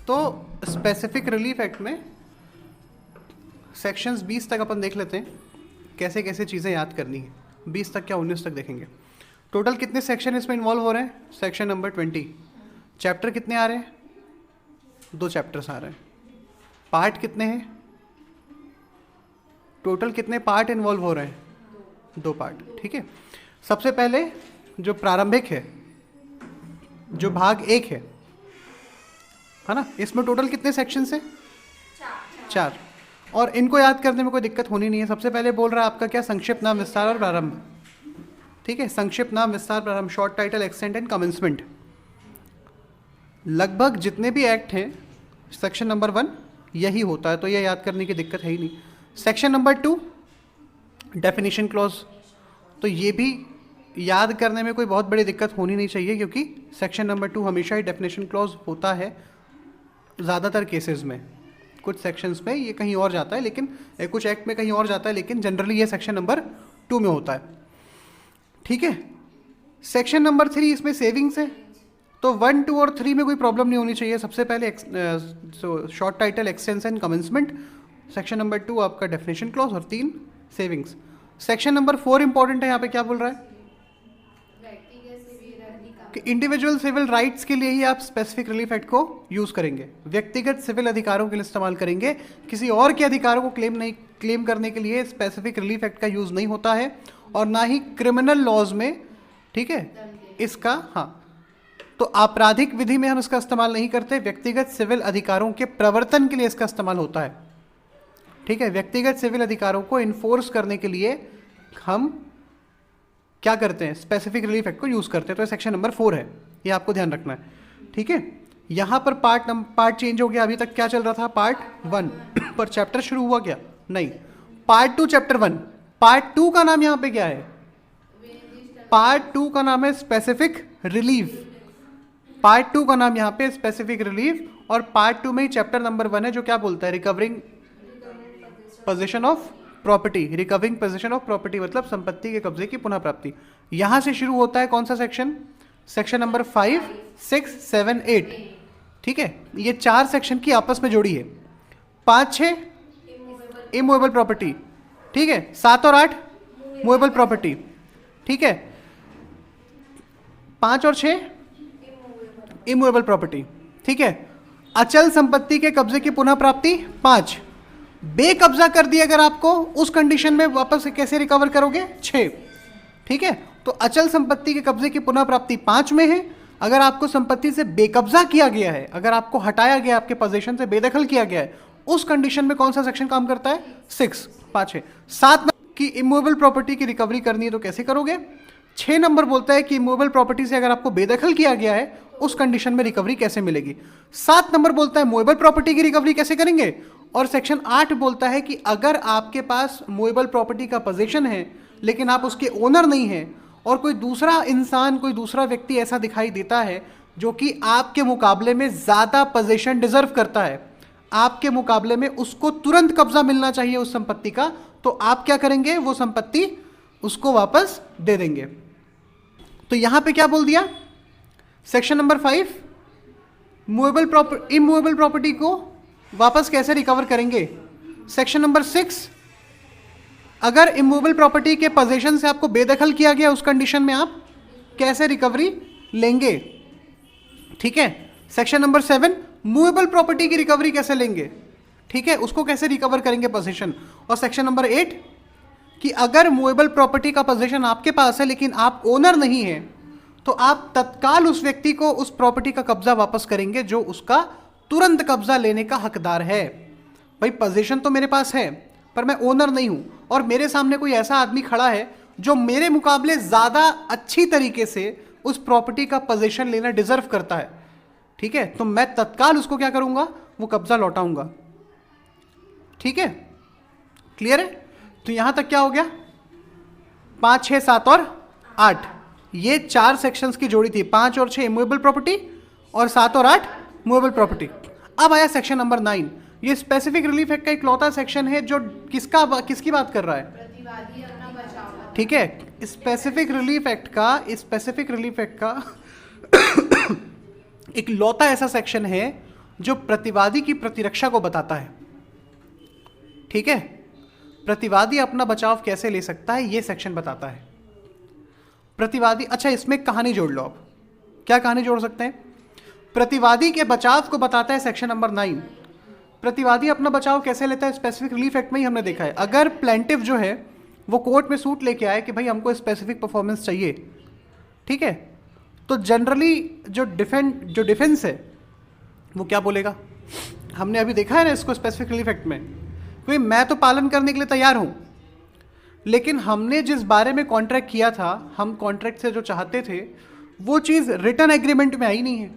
तो specific relief act में sections 20 तक अपन देख लेते हैं, कैसे कैसे चीज़ें याद करनी है। 20 तक क्या 19 तक देखेंगे। टोटल कितने सेक्शन इसमें इन्वॉल्व हो रहे हैं? Section number 20। चैप्टर कितने आ रहे हैं? 2 चैप्टर्स आ रहे हैं। पार्ट कितने हैं? टोटल कितने पार्ट इन्वॉल्व हो रहे हैं? 2 पार्ट। ठीक है, सबसे पहले जो प्रारंभिक है, जो भाग 1 है ना, इसमें टोटल कितने सेक्शंस हैं? 4। और इनको याद करने में कोई दिक्कत होनी नहीं है। सबसे पहले बोल रहा है आपका क्या? संक्षिप्त, नाम, विस्तार और प्रारंभ। ठीक है, संक्षिप्त, नाम, विस्तार, प्रारंभ, short title, extent and commencement. लगभग जितने भी एक्ट हैं सेक्शन नंबर 1 यही होता है, तो ये याद करने की दिक्कत है ही नहीं। सेक्शन नंबर 2 डेफिनेशन क्लॉज, तो ये भी याद करने में कोई बहुत बड़ी दिक्कत होनी नहीं चाहिए, क्योंकि सेक्शन नंबर 2 हमेशा ही डेफिनेशन क्लॉज होता है ज़्यादातर केसेस में। कुछ सेक्शंस में ये कहीं और जाता है, लेकिन कुछ एक्ट में कहीं और जाता है, लेकिन जनरली ये सेक्शन नंबर 2 में होता है। ठीक है, सेक्शन नंबर 3 इसमें सेविंग्स है, तो 1, 2 और 3 में कोई प्रॉब्लम नहीं होनी चाहिए। सबसे पहले short title, extension and commencement. Section number 2 आपका डेफिनेशन क्लॉज और 3 सेविंग्स। सेक्शन नंबर 4 इंपॉर्टेंट है, यहाँ पे क्या बोल रहा है कि इंडिविजुअल सिविल राइट्स के लिए ही आप स्पेसिफिक रिलीफ एक्ट को यूज करेंगे। व्यक्तिगत सिविल अधिकारों के लिए इस्तेमाल करेंगे, किसी और के अधिकारों को क्लेम करने के लिए स्पेसिफिक रिलीफ एक्ट का यूज नहीं होता है, और ना ही क्रिमिनल लॉज में। ठीक है, इसका तो आपराधिक विधि में हम इसका इस्तेमाल नहीं करते। व्यक्तिगत सिविल अधिकारों के प्रवर्तन के लिए इसका इस्तेमाल होता है। ठीक है, व्यक्तिगत सिविल अधिकारों को इन्फोर्स करने के लिए हम क्या करते हैं? स्पेसिफिक रिलीफ एक्ट को यूज करते हैं। तो सेक्शन नंबर 4 है, ये आपको ध्यान रखना है। ठीक है, यहां पर पार्ट चेंज हो गया। अभी तक क्या चल रहा था? पार्ट 1 पर चैप्टर शुरू हुआ क्या? नहीं, पार्ट 2 चैप्टर 1। पार्ट 2 का नाम यहां पे क्या है? पार्ट 2 का नाम है स्पेसिफिक रिलीफ। पार्ट 2 का नाम यहां पे स्पेसिफिक रिलीफ, और पार्ट 2 में ही चैप्टर नंबर 1 है जो क्या बोलता है? Recovering position of property. Recovering position of property मतलब संपत्ति के कब्जे की पुनः प्राप्ति। यहां से शुरू होता है कौन सा सेक्शन? Section number 5, 6, 7, 8। ठीक है, ये 4 सेक्शन की आपस में जोड़ी है। 5, 6 इमूवेबल प्रॉपर्टी। ठीक है, 7 और 8 मूवेबल प्रॉपर्टी। ठीक है, 5 और 6 इमूवेबल प्रॉपर्टी। ठीक है, अचल संपत्ति के कब्जे की पुनः प्राप्ति 5। बेकब्जा कर दिया अगर आपको, उस कंडीशन में वापस कैसे रिकवर करोगे? 6। ठीक है, तो अचल संपत्ति के कब्जे की पुनः प्राप्ति 5 में है। अगर आपको संपत्ति से बेकब्जा किया गया है, अगर आपको हटाया गया, आपके पोजीशन से बेदखल किया गया है, उस कंडीशन में कौन सा सेक्शन काम करता है? 6, 5 है। 7 की इमूवेबल प्रॉपर्टी की रिकवरी करनी है तो कैसे करोगे? 6 नंबर बोलता है कि इमूवेबल प्रॉपर्टी से अगर आपको बेदखल किया गया है, उस कंडीशन में रिकवरी कैसे मिलेगी। 7 नंबर बोलता है मूवेबल प्रॉपर्टी की रिकवरी कैसे करेंगे, और सेक्शन 8 बोलता है कि अगर आपके पास मूवेबल प्रॉपर्टी का पोजीशन है लेकिन आप उसके ओनर नहीं हैं, और कोई दूसरा इंसान, कोई दूसरा व्यक्ति ऐसा दिखाई देता है जो कि आपके मुकाबले में ज़्यादा पोजीशन डिजर्व करता है, आपके मुकाबले में उसको तुरंत कब्जा मिलना चाहिए उस संपत्ति का, तो आप क्या करेंगे? वो संपत्ति उसको वापस दे देंगे। तो यहां पे क्या बोल दिया? सेक्शन नंबर 5 इमूवेबल प्रॉपर्टी को वापस कैसे रिकवर करेंगे। सेक्शन नंबर 6 अगर इमूवेबल प्रॉपर्टी के पोजीशन से आपको बेदखल किया गया, उस कंडीशन में आप कैसे रिकवरी लेंगे। ठीक है, सेक्शन नंबर 7 मूवेबल प्रॉपर्टी की रिकवरी कैसे लेंगे। ठीक है, उसको कैसे रिकवर करेंगे पोजीशन। और सेक्शन नंबर 8 कि अगर मूवेबल प्रॉपर्टी का पोजीशन आपके पास है लेकिन आप ओनर नहीं है, तो आप तत्काल उस व्यक्ति को उस प्रॉपर्टी का कब्जा वापस करेंगे जो उसका तुरंत कब्जा लेने का हकदार है। भाई पोजीशन तो मेरे पास है पर मैं ओनर नहीं हूं, और मेरे सामने कोई ऐसा आदमी खड़ा है जो मेरे मुकाबले ज्यादा अच्छी तरीके से उस प्रॉपर्टी का पोजीशन लेना डिजर्व करता है। ठीक है, तो मैं तत्काल उसको क्या करूंगा? वो कब्जा लौटाऊंगा। ठीक है, क्लियर है? तो यहां तक क्या हो गया? 5, 6, 7 और 8, ये 4 सेक्शंस की जोड़ी थी। 5 और 6 इमूवेबल प्रॉपर्टी और 7 और 8 मूवेबल प्रॉपर्टी। अब आया सेक्शन नंबर 9। ये स्पेसिफिक रिलीफ एक्ट का इकलौता सेक्शन है जो किसकी बात कर रहा है? प्रतिवादी अपना बचाव। ठीक है, स्पेसिफिक रिलीफ एक्ट का इकलौता ऐसा सेक्शन है जो प्रतिवादी की प्रतिरक्षा को बताता है। ठीक है, प्रतिवादी अपना बचाव कैसे ले सकता है ये सेक्शन बताता है। प्रतिवादी, अच्छा इसमें कहानी जोड़ लो। आप क्या कहानी जोड़ सकते हैं? प्रतिवादी के बचाव को बताता है सेक्शन नंबर 9। प्रतिवादी अपना बचाव कैसे लेता है? स्पेसिफिक रिलीफ एक्ट में ही हमने देखा है। अगर प्लेंटिव जो है वो कोर्ट में सूट लेके आए कि भाई हमको स्पेसिफिक परफॉर्मेंस चाहिए, ठीक है, तो जनरली जो डिफेंस है वो क्या बोलेगा? हमने अभी देखा है ना इसको स्पेसिफिक रिलीफ एक्ट में, क्योंकि मैं तो पालन करने के लिए तैयार हूं, लेकिन हमने जिस बारे में कॉन्ट्रैक्ट किया था, हम कॉन्ट्रैक्ट से जो चाहते थे वो चीज़ रिटर्न एग्रीमेंट में आई नहीं है।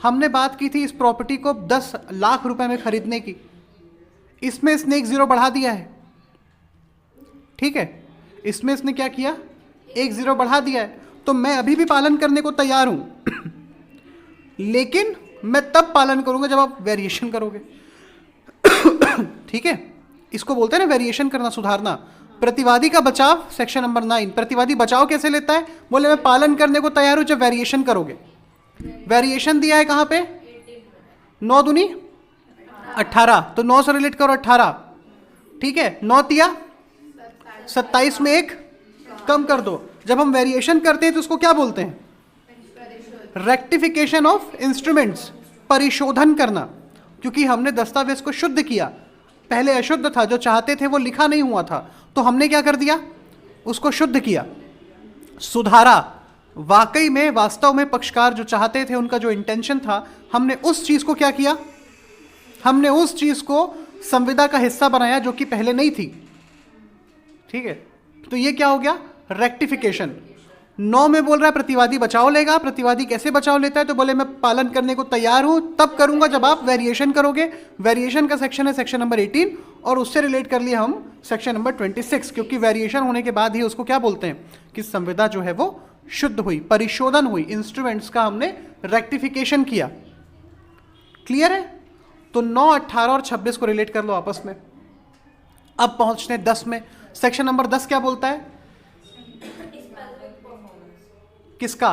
हमने बात की थी इस प्रॉपर्टी को 10 लाख रुपए में खरीदने की, इसमें इसने 1 0 बढ़ा दिया है। ठीक है, इसमें इसने क्या किया? 1 0 बढ़ा दिया है। तो मैं अभी भी पालन करने को तैयार हूं लेकिन मैं तब पालन करूंगा जब आप वेरिएशन करोगे। ठीक है, इसको बोलते हैं ना वेरिएशन करना, सुधारना। प्रतिवादी का बचाव सेक्शन नंबर 9। प्रतिवादी बचाव कैसे लेता है? बोले मैं पालन करने को तैयार हूं जब वेरिएशन करोगे। वेरिएशन दिया है कहां पे? 9 दूनी 18, तो 9 से रिलेट करो 18। ठीक है, 9 तिया 27 में 1 कम कर दो। जब हम वेरिएशन करते हैं तो उसको क्या बोलते हैं? रेक्टिफिकेशन ऑफ इंस्ट्रूमेंट्स, परिशोधन करना, क्योंकि हमने दस्तावेज को शुद्ध किया। पहले अशुद्ध था, जो चाहते थे वो लिखा नहीं हुआ था, तो हमने क्या कर दिया? उसको शुद्ध किया, सुधारा। वाकई में वास्तव में पक्षकार जो चाहते थे, उनका जो इंटेंशन था, हमने उस चीज को क्या किया? हमने उस चीज को संविदा का हिस्सा बनाया जो कि पहले नहीं थी। ठीक है, तो ये क्या हो गया? रेक्टिफिकेशन। 9 में बोल रहा है प्रतिवादी बचाव लेगा। प्रतिवादी कैसे बचाव लेता है? तो बोले मैं पालन करने को तैयार हूं, तब करूंगा जब आप वेरिएशन करोगे। वेरिएशन का सेक्शन है सेक्शन नंबर 18, और उससे रिलेट कर लिया हम सेक्शन नंबर 26, क्योंकि वेरिएशन होने के बाद ही उसको क्या बोलते हैं कि संविदा जो है वो शुद्ध हुई, परिशोधन हुई, इंस्ट्रूमेंट्स का हमने रेक्टिफिकेशन किया। क्लियर है? तो 9, 18 और 26 को रिलेट कर लो आपस में। अब पहुंचते हैं 10 में। सेक्शन नंबर 10 क्या बोलता है? किसका?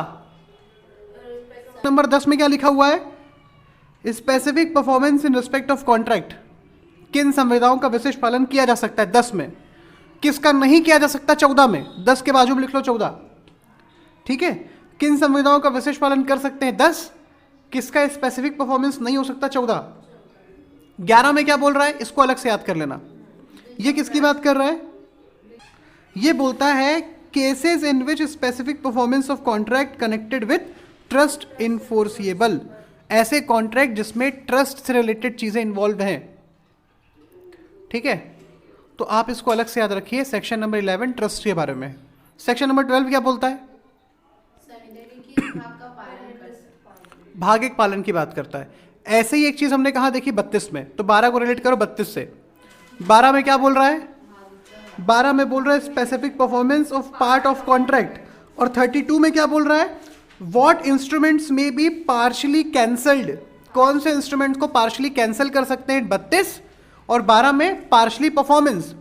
नंबर 10 में क्या लिखा हुआ है? Specific performance in respect of contract. किन संविधाओं का विशेष पालन किया जा सकता है? 10 में। किसका नहीं किया जा सकता? 14 में। 10 के बाजू में लिख लो 14। ठीक है, किन संविधाओं का विशेष पालन कर सकते हैं? 10। किसका स्पेसिफिक परफॉर्मेंस नहीं हो सकता? 14। 11 में क्या बोल रहा है? इसको अलग से याद कर लेना। ये किसकी बात कर रहा है? ये बोलता है cases in which specific performance of contract connected with trust enforceable. ऐसे कॉन्ट्रैक्ट जिसमें ट्रस्ट से रिलेटेड चीजें इन्वॉल्व हैं। ठीक है, तो आप इसको अलग से याद रखिए। सेक्शन नंबर 11 ट्रस्ट के बारे में। सेक्शन नंबर 12 क्या बोलता है? भाग एक पालन की बात करता है। ऐसे ही एक चीज हमने कहा देखी 32 में, तो 12 को रिलेट करो 32 से। 12 में क्या बोल रहा है? 12 में बोल रहा है specific performance of part of contract. और 32 में क्या बोल रहा है? व्हाट इंस्ट्रूमेंट्स में बी पार्शली कैंसल्ड। कौन से इंस्ट्रूमेंट्स को पार्शली कैंसिल कर सकते हैं? 32। और 12 में partially performance.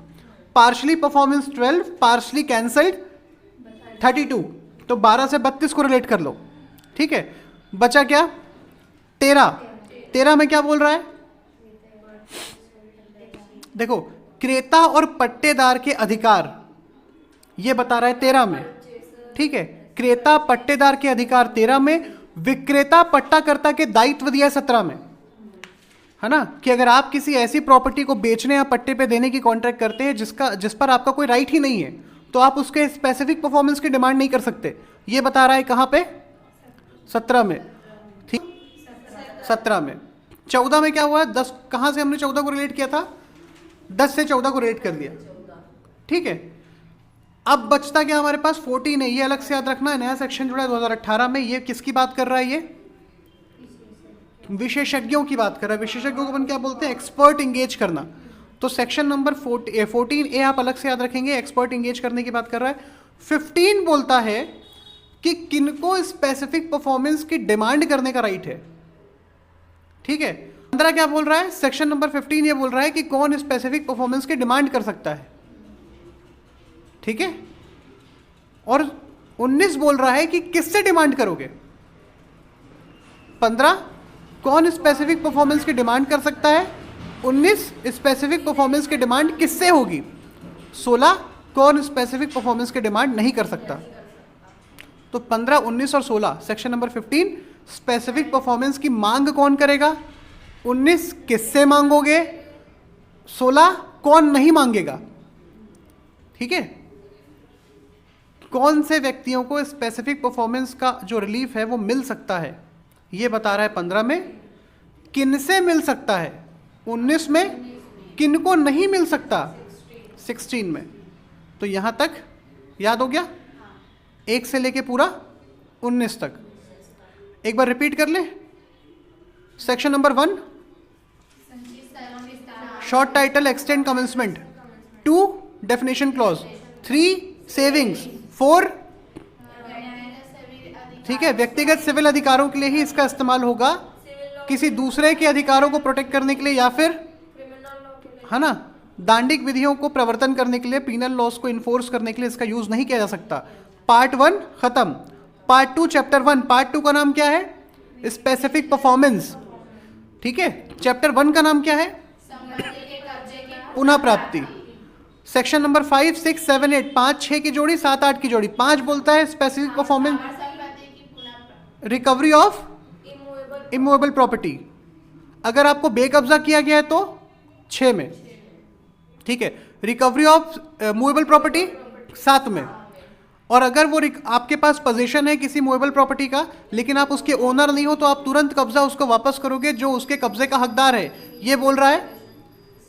Partially performance 12, partially cancelled 32। तो 12 से 32 को रिलेट कर लो। ठीक है, बचा क्या? 13। 13 में क्या बोल रहा है? देखो, क्रेता और पट्टेदार के अधिकार, ये बता रहा है 13 में। ठीक है, क्रेता पट्टेदार के अधिकार 13 में। विक्रेता पट्टाकर्ता के दायित्व दिया है 17 में, है ना, कि अगर आप किसी ऐसी प्रॉपर्टी को बेचने या पट्टे पे देने की कॉन्ट्रैक्ट करते हैं जिस पर आपका कोई राइट ही नहीं है, तो आप उसके स्पेसिफिक परफॉर्मेंस की डिमांड नहीं कर सकते। ये बता रहा है कहां पे? 17 में। ठीक, 17 में। 14 में क्या हुआ? 10। कहां से हमने 14 को रिलेट किया था? 10 से 14 को रिलेट कर दिया। ठीक है, अब बचता क्या हमारे पास? 14 है। ये अलग से याद रखना है, नया सेक्शन जुड़ा है 2018 में। ये किसकी बात कर रहा है? ये विशेषज्ञों की बात कर रहा है। विशेषज्ञों को अपन क्या बोलते हैं? एक्सपर्ट इंगेज करना। तो सेक्शन नंबर 14A आप अलग से याद रखेंगे, एक्सपर्ट इंगेज करने की बात कर रहा है। 15 बोलता है कि किनको स्पेसिफिक परफॉर्मेंस की डिमांड करने का राइट है। ठीक है, 15 क्या बोल रहा है? सेक्शन नंबर 15 ये बोल रहा है कि कौन स्पेसिफिक परफॉर्मेंस की डिमांड कर सकता है। ठीक है, और 19 बोल रहा है कि किससे डिमांड करोगे। 15 कौन स्पेसिफिक परफॉर्मेंस की डिमांड कर सकता है? 19 स्पेसिफिक परफॉर्मेंस की डिमांड किससे होगी? 16 कौन स्पेसिफिक परफॉर्मेंस की डिमांड नहीं कर सकता? तो 15, 19 और 16 सेक्शन नंबर 15 स्पेसिफिक परफॉर्मेंस की मांग कौन करेगा? 19 किससे मांगोगे? 16 कौन नहीं मांगेगा? ठीक है, कौन से व्यक्तियों को स्पेसिफिक परफॉर्मेंस का जो रिलीफ है वो मिल सकता है, ये बता रहा है 15 में। किन से मिल सकता है? 19 में। किन को नहीं मिल सकता? 16 में। तो यहां तक याद हो गया, 1 से लेके पूरा 19 तक। एक बार रिपीट कर ले। Section number 1 short title extend commencement, 2 definition clause, 3 savings, 4 ठीक है व्यक्तिगत सिविल अधिकारों के लिए ही इसका इस्तेमाल होगा, किसी दूसरे के अधिकारों को प्रोटेक्ट करने के लिए या फिर है ना दांडिक विधियों को प्रवर्तन करने के लिए, पीनल लॉस को इन्फोर्स करने के लिए इसका यूज नहीं किया जा सकता। पार्ट 1 खत्म। पार्ट 2 चैप्टर 1, पार्ट 2 का नाम क्या है? Specific performance. ठीक है, चैप्टर 1 का नाम क्या है? पुनः प्राप्ति। सेक्शन नंबर 5, 6, 7, 8 5, 6 की जोड़ी, 7, 8 की जोड़ी। 5 बोलता है specific performance recovery of immovable property. अगर आपको बेकब्जा किया गया है तो 6 में। ठीक है, रिकवरी ऑफ मूवेबल प्रॉपर्टी 7 में। और अगर वो आपके पास पोजीशन है किसी मूवेबल प्रॉपर्टी का लेकिन आप उसके ओनर नहीं हो तो आप तुरंत कब्जा उसको वापस करोगे जो उसके कब्जे का हकदार है, ये बोल रहा है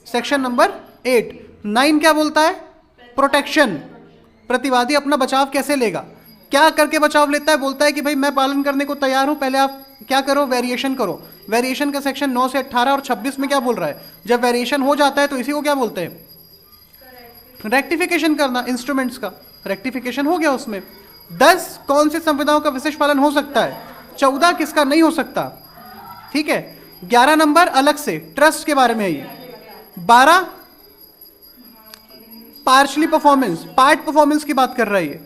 सेक्शन नंबर 8। 9 क्या बोलता है? प्रोटेक्शन। प्रतिवादी अपना बचाव कैसे लेगा? क्या करके बचाव लेता है? बोलता है कि भाई मैं पालन करने को तैयार हूं, पहले आप क्या करो? वेरिएशन करो। वेरिएशन का सेक्शन 9 से 18 और 26 में क्या बोल रहा है? जब वेरिएशन हो जाता है तो इसी को क्या बोलते हैं? रेक्टिफिकेशन करना इंस्ट्रूमेंट्स का। रेक्टिफिकेशन हो गया उसमें। 10 कौन सी संविधाओं का विशेष पालन हो सकता है? 14 किसका नहीं हो सकता? ठीक है, 11 नंबर अलग से ट्रस्ट के बारे में है ये। 12 पार्शली परफॉर्मेंस, पार्ट परफॉर्मेंस की बात कर रहा है ये।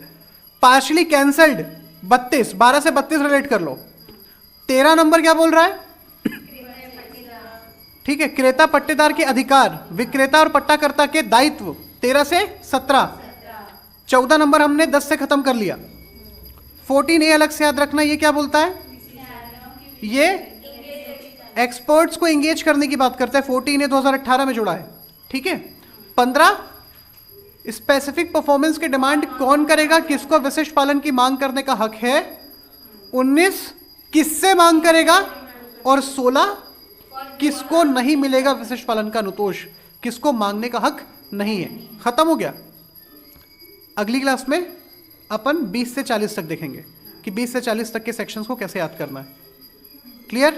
पार्शली कैंसल्ड 32, 12 से 32 रिलेट कर लो। 13 नंबर क्या बोल रहा है? ठीक है, क्रेता पट्टेदार के अधिकार, विक्रेता और पट्टाकर्ता के दायित्व 13 से 17। 14 नंबर हमने 10 से खत्म कर लिया। 14A अलग से याद रखना, ये क्या बोलता है? ये एक्सपर्ट्स को एंगेज करने की बात करता है। 14A 2018 में जुड़ा है। ठीक है, 15 स्पेसिफिक परफॉर्मेंस की डिमांड कौन करेगा, किसको विशिष्ट पालन की मांग करने का हक है? 19 किससे मांग करेगा? और 16 किसको नहीं मिलेगा विशिष्ट पालन का अनुतोष, किसको मांगने का हक नहीं है। खत्म हो गया। अगली क्लास में अपन 20 से 40 तक देखेंगे कि 20 से 40 तक के सेक्शंस को कैसे याद करना है। क्लियर?